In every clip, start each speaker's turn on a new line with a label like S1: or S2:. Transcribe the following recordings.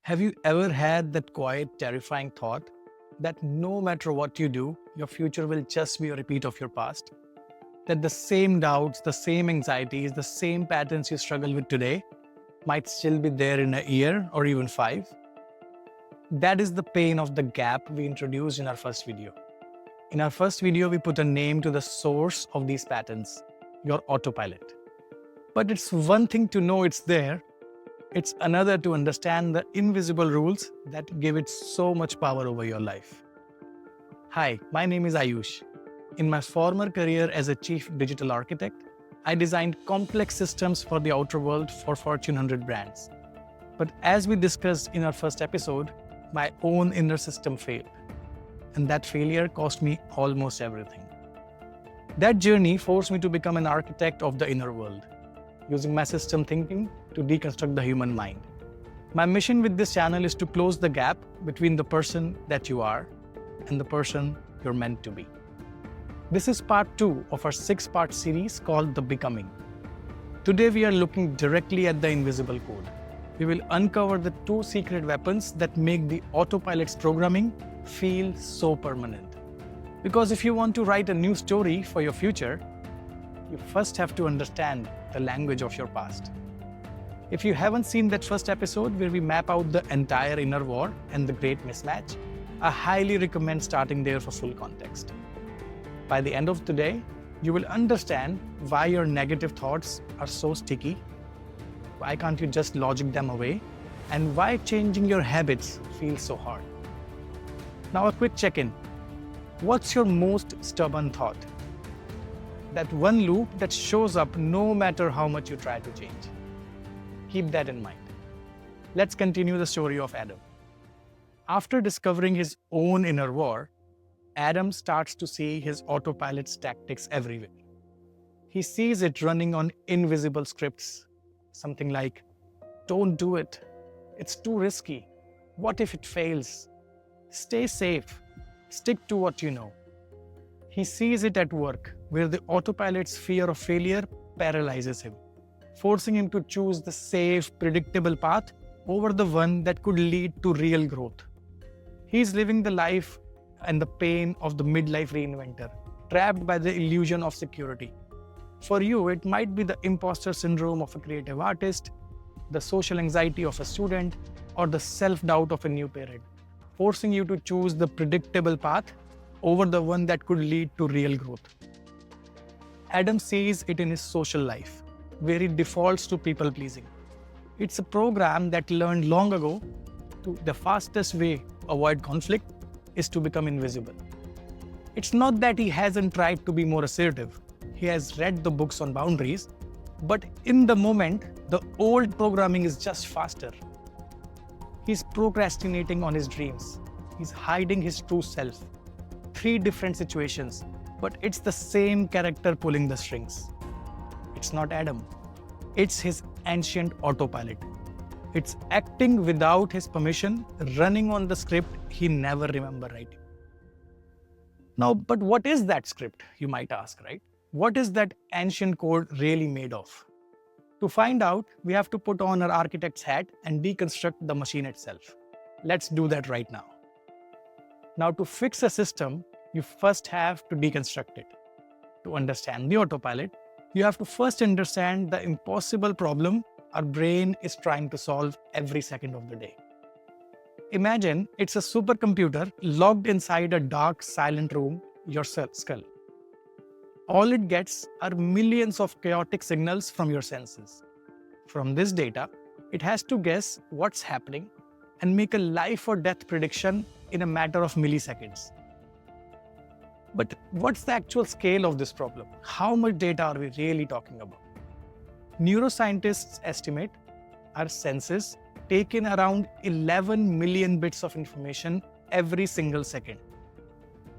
S1: Have you ever had that quiet, terrifying thought that no matter what you do, your future will just be a repeat of your past? That the same doubts, the same anxieties, the same patterns you struggle with today might still be there in a year or even five? That is the pain of the gap we introduced in our first video. In our first video, we put a name to the source of these patterns, your autopilot. But it's one thing to know it's there. It's another to understand the invisible rules that give it so much power over your life. Hi, my name is Aayush. In my former career as a chief digital architect, I designed complex systems for the outer world for Fortune 100 brands. But as we discussed in our first episode, my own inner system failed. And that failure cost me almost everything. That journey forced me to become an architect of the inner world, using my system thinking to deconstruct the human mind. My mission with this channel is to close the gap between the person that you are and the person you're meant to be. This is part 2 of our 6-part series called The Becoming. Today we are looking directly at the invisible code. We will uncover the 2 secret weapons that make the autopilot's programming feel so permanent. Because if you want to write a new story for your future, you first have to understand the language of your past. If you haven't seen that first episode where we map out the entire inner war and the Great Mismatch, I highly recommend starting there for full context. By the end of today, you will understand why your negative thoughts are so sticky, why can't you just logic them away, and why changing your habits feels so hard. Now a quick check-in. What's your most stubborn thought? That one loop that shows up no matter how much you try to change. Keep that in mind. Let's continue the story of Adam. After discovering his own inner war, Adam starts to see his autopilot's tactics everywhere. He sees it running on invisible scripts. Something like, don't do it. It's too risky. What if it fails? Stay safe. Stick to what you know. He sees it at work, where the autopilot's fear of failure paralyzes him, forcing him to choose the safe, predictable path over the one that could lead to real growth. He's living the life and the pain of the midlife reinventor, trapped by the illusion of security. For you, it might be the imposter syndrome of a creative artist, the social anxiety of a student, or the self-doubt of a new parent, forcing you to choose the predictable path over the one that could lead to real growth. Adam sees it in his social life, where he defaults to people-pleasing. It's a program that learned long ago the fastest way to avoid conflict is to become invisible. It's not that he hasn't tried to be more assertive. He has read the books on boundaries, but in the moment, the old programming is just faster. He's procrastinating on his dreams. He's hiding his true self. 3 different situations, but it's the same character pulling the strings. It's not Adam. It's his ancient autopilot. It's acting without his permission, running on the script he never remembered writing. Now, but what is that script, you might ask, right? What is that ancient code really made of? To find out, we have to put on our architect's hat and deconstruct the machine itself. Let's do that right now. Now, to fix a system, you first have to deconstruct it. To understand the autopilot, you have to first understand the impossible problem our brain is trying to solve every second of the day. Imagine it's a supercomputer locked inside a dark, silent room, your skull. All it gets are millions of chaotic signals from your senses. From this data, it has to guess what's happening and make a life or death prediction in a matter of milliseconds. But what's the actual scale of this problem? How much data are we really talking about? Neuroscientists estimate our senses take in around 11 million bits of information every single second.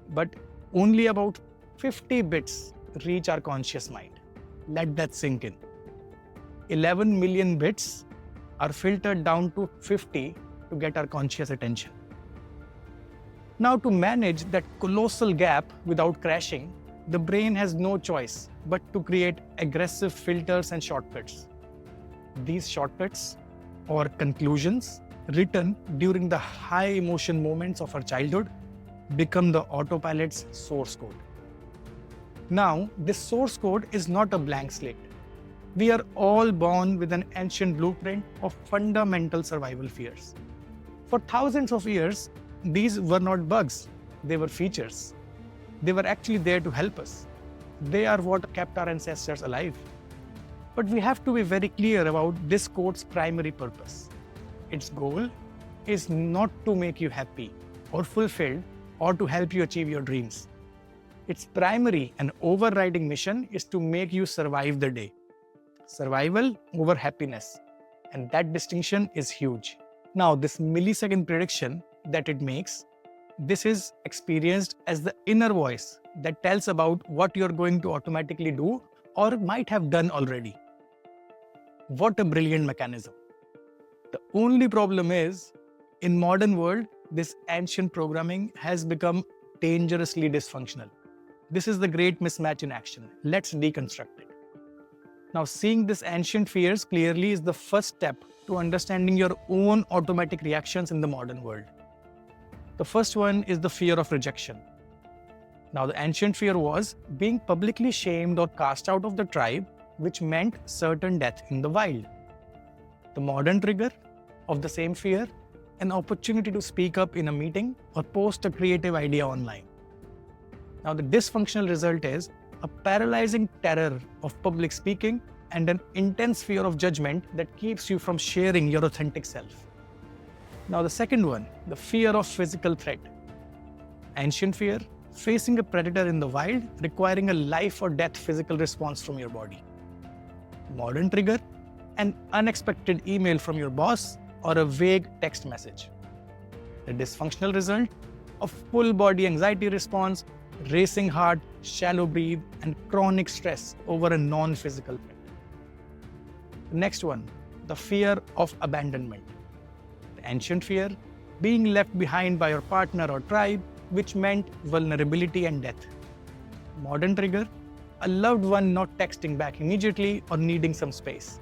S1: But only about 50 bits reach our conscious mind. Let that sink in. 11 million bits are filtered down to 50 to get our conscious attention. Now, to manage that colossal gap without crashing, the brain has no choice but to create aggressive filters and shortcuts. These shortcuts or conclusions written during the high emotion moments of our childhood, become the autopilot's source code. Now, this source code is not a blank slate. We are all born with an ancient blueprint of fundamental survival fears. For thousands of years, these were not bugs, they were features. They were actually there to help us. They are what kept our ancestors alive. But we have to be very clear about this code's primary purpose. Its goal is not to make you happy or fulfilled or to help you achieve your dreams. Its primary and overriding mission is to make you survive the day. Survival over happiness. And that distinction is huge. Now, this millisecond prediction that it makes, this is experienced as the inner voice that tells about what you're going to automatically do or might have done already. What a brilliant mechanism. The only problem is, in modern world, this ancient programming has become dangerously dysfunctional. This is the great mismatch in action. Let's deconstruct it. Now, seeing this ancient fears clearly is the first step to understanding your own automatic reactions in the modern world. The first one is the fear of rejection. Now, the ancient fear was being publicly shamed or cast out of the tribe, which meant certain death in the wild. The modern trigger of the same fear, an opportunity to speak up in a meeting or post a creative idea online. Now, the dysfunctional result is a paralyzing terror of public speaking and an intense fear of judgment that keeps you from sharing your authentic self. Now, the second one, the fear of physical threat. Ancient fear, facing a predator in the wild, requiring a life or death physical response from your body. Modern trigger, an unexpected email from your boss or a vague text message. The dysfunctional result, a full body anxiety response, racing heart, shallow breathe, and chronic stress over a non-physical threat. The next one, the fear of abandonment. The ancient fear, being left behind by your partner or tribe, which meant vulnerability and death. Modern trigger, a loved one not texting back immediately or needing some space.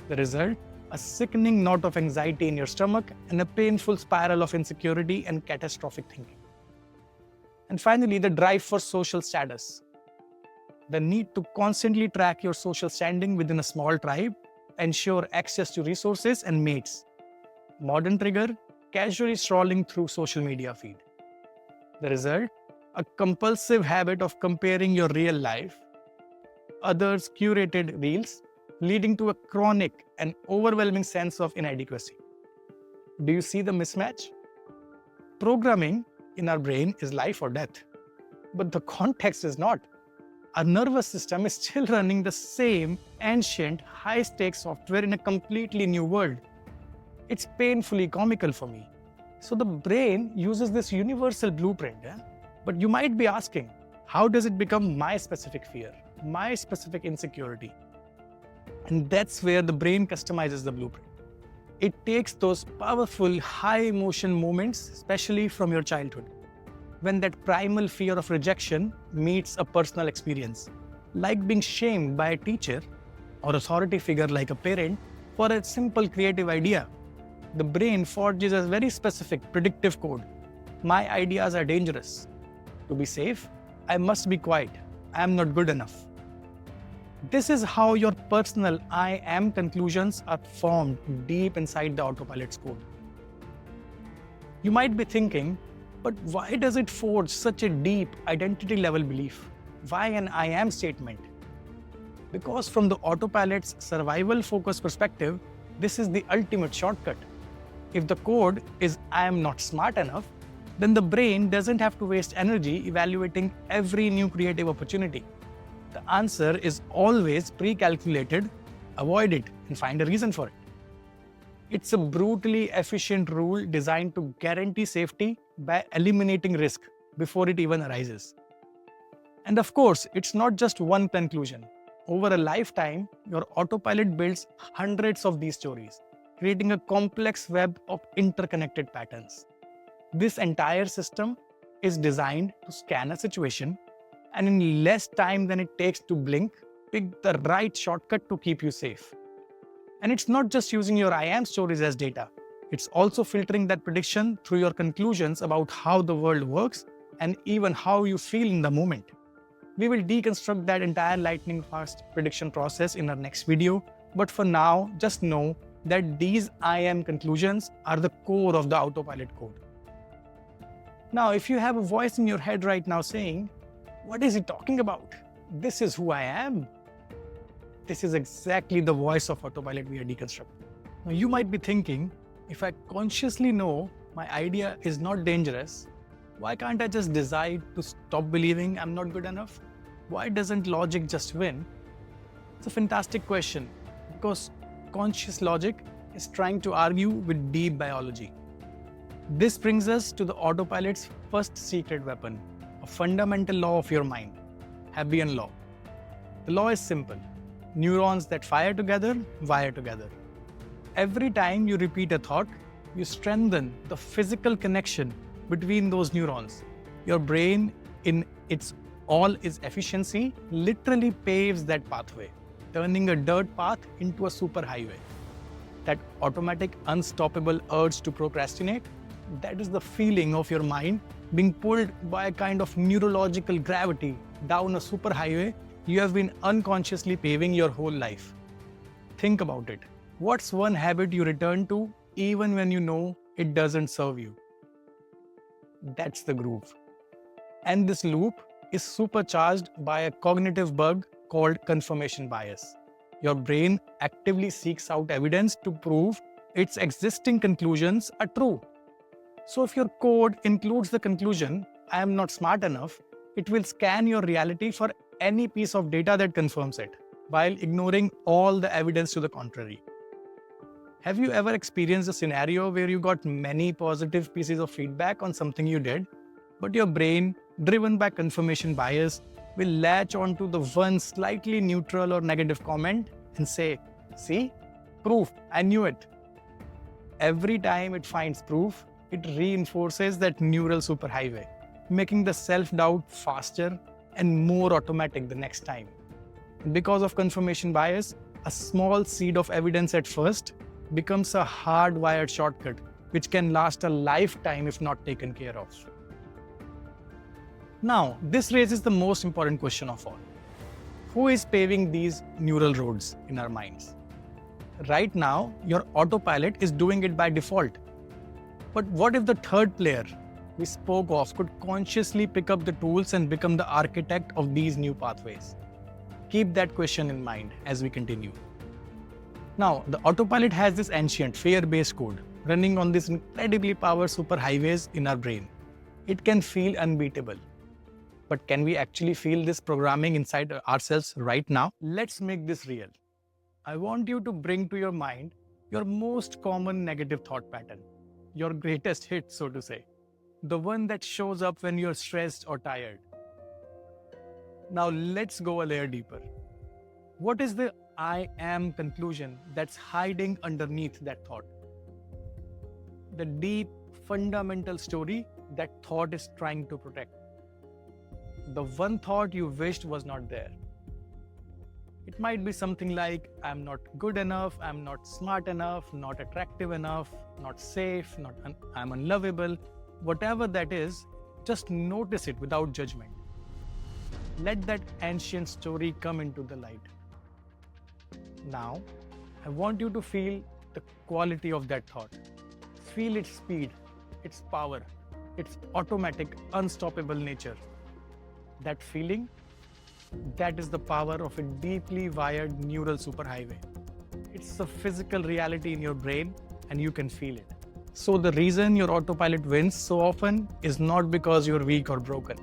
S1: The result, a sickening knot of anxiety in your stomach and a painful spiral of insecurity and catastrophic thinking. And finally, the drive for social status. The need to constantly track your social standing within a small tribe, ensure access to resources and mates. Modern trigger, casually strolling through social media feed. The result, a compulsive habit of comparing your real life, others' curated reels, leading to a chronic and overwhelming sense of inadequacy. Do you see the mismatch? Programming in our brain is life or death, but the context is not. Our nervous system is still running the same ancient, high-stakes software in a completely new world. It's painfully comical for me. So the brain uses this universal blueprint, but you might be asking, how does it become my specific fear, my specific insecurity? And that's where the brain customizes the blueprint. It takes those powerful, high-emotion moments, especially from your childhood, when that primal fear of rejection meets a personal experience, like being shamed by a teacher or authority figure like a parent for a simple creative idea. The brain forges a very specific predictive code. My ideas are dangerous. To be safe, I must be quiet. I am not good enough. This is how your personal I am conclusions are formed deep inside the autopilot's code. You might be thinking, but why does it forge such a deep identity level belief? Why an I am statement? Because from the autopilot's survival focused perspective, this is the ultimate shortcut. If the code is I am not smart enough, then the brain doesn't have to waste energy evaluating every new creative opportunity. The answer is always pre-calculated, avoid it and find a reason for it. It's a brutally efficient rule designed to guarantee safety by eliminating risk before it even arises. And of course, it's not just one conclusion. Over a lifetime, your autopilot builds hundreds of these stories, creating a complex web of interconnected patterns. This entire system is designed to scan a situation and in less time than it takes to blink, pick the right shortcut to keep you safe. And it's not just using your I am stories as data. It's also filtering that prediction through your conclusions about how the world works and even how you feel in the moment. We will deconstruct that entire lightning fast prediction process in our next video, but for now, just know that these I am conclusions are the core of the autopilot code. Now, if you have a voice in your head right now saying, "What is he talking about? This is who I am." This is exactly the voice of autopilot we are deconstructing. Now, you might be thinking, if I consciously know my idea is not dangerous, why can't I just decide to stop believing I'm not good enough? Why doesn't logic just win? It's a fantastic question because conscious logic is trying to argue with deep biology. This brings us to the autopilot's first secret weapon, a fundamental law of your mind, Hebbian law. The law is simple. Neurons that fire together, wire together. Every time you repeat a thought, you strengthen the physical connection between those neurons. Your brain, in its all its efficiency, literally paves that pathway, turning a dirt path into a superhighway. That automatic, unstoppable urge to procrastinate, that is the feeling of your mind being pulled by a kind of neurological gravity down a superhighway you have been unconsciously paving your whole life. Think about it. What's one habit you return to even when you know it doesn't serve you? That's the groove. And this loop is supercharged by a cognitive bug called confirmation bias. Your brain actively seeks out evidence to prove its existing conclusions are true. So if your code includes the conclusion, "I am not smart enough," it will scan your reality for any piece of data that confirms it, while ignoring all the evidence to the contrary. Have you ever experienced a scenario where you got many positive pieces of feedback on something you did, but your brain, driven by confirmation bias, will latch onto the one slightly neutral or negative comment and say, "See, proof, I knew it." Every time it finds proof, it reinforces that neural superhighway, making the self-doubt faster and more automatic the next time. And because of confirmation bias, a small seed of evidence at first becomes a hardwired shortcut, which can last a lifetime if not taken care of. Now, this raises the most important question of all. Who is paving these neural roads in our minds? Right now, your autopilot is doing it by default. But what if the third player we spoke of could consciously pick up the tools and become the architect of these new pathways? Keep that question in mind as we continue. Now, the autopilot has this ancient fear-based code running on these incredibly powerful superhighways in our brain. It can feel unbeatable. But can we actually feel this programming inside ourselves right now? Let's make this real. I want you to bring to your mind your most common negative thought pattern, your greatest hit, so to say. The one that shows up when you're stressed or tired. Now let's go a layer deeper. What is the "I am" conclusion that's hiding underneath that thought? The deep, fundamental story that thought is trying to protect. The one thought you wished was not there. It might be something like, "I'm not good enough, I'm not smart enough, not attractive enough, not safe, I'm unlovable." Whatever that is, just notice it without judgment. Let that ancient story come into the light. Now, I want you to feel the quality of that thought. Feel its speed, its power, its automatic, unstoppable nature. That feeling, that is the power of a deeply wired neural superhighway. It's a physical reality in your brain and you can feel it. So the reason your autopilot wins so often is not because you're weak or broken.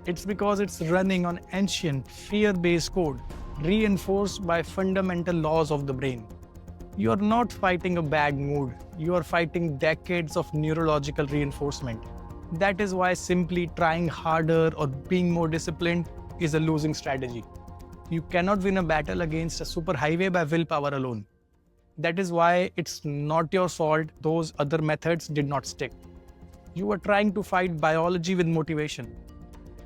S1: It's because it's running on ancient, fear-based code, reinforced by fundamental laws of the brain. You are not fighting a bad mood. You are fighting decades of neurological reinforcement. That is why simply trying harder or being more disciplined is a losing strategy. You cannot win a battle against a superhighway by willpower alone. That is why it's not your fault those other methods did not stick. You are trying to fight biology with motivation.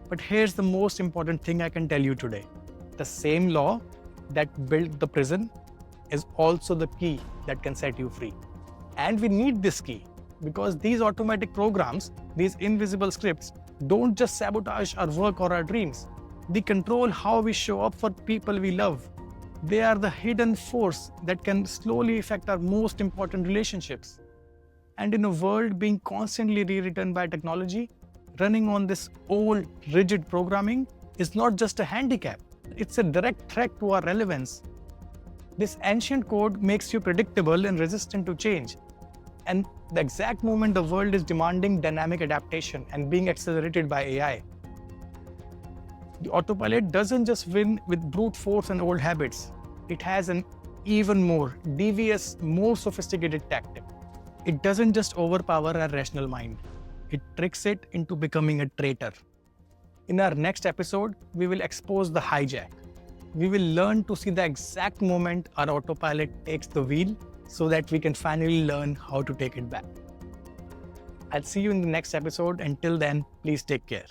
S1: But here's the most important thing I can tell you today. The same law that built the prison is also the key that can set you free. And we need this key because these automatic programs, these invisible scripts, don't just sabotage our work or our dreams. They control how we show up for people we love. They are the hidden force that can slowly affect our most important relationships. And in a world being constantly rewritten by technology, running on this old, rigid programming is not just a handicap, it's a direct threat to our relevance. This ancient code makes you predictable and resistant to change. And the exact moment the world is demanding dynamic adaptation and being accelerated by AI. The autopilot doesn't just win with brute force and old habits. It has an even more devious, more sophisticated tactic. It doesn't just overpower our rational mind. It tricks it into becoming a traitor. In our next episode, we will expose the hijack. We will learn to see the exact moment our autopilot takes the wheel so that we can finally learn how to take it back. I'll see you in the next episode. Until then, please take care.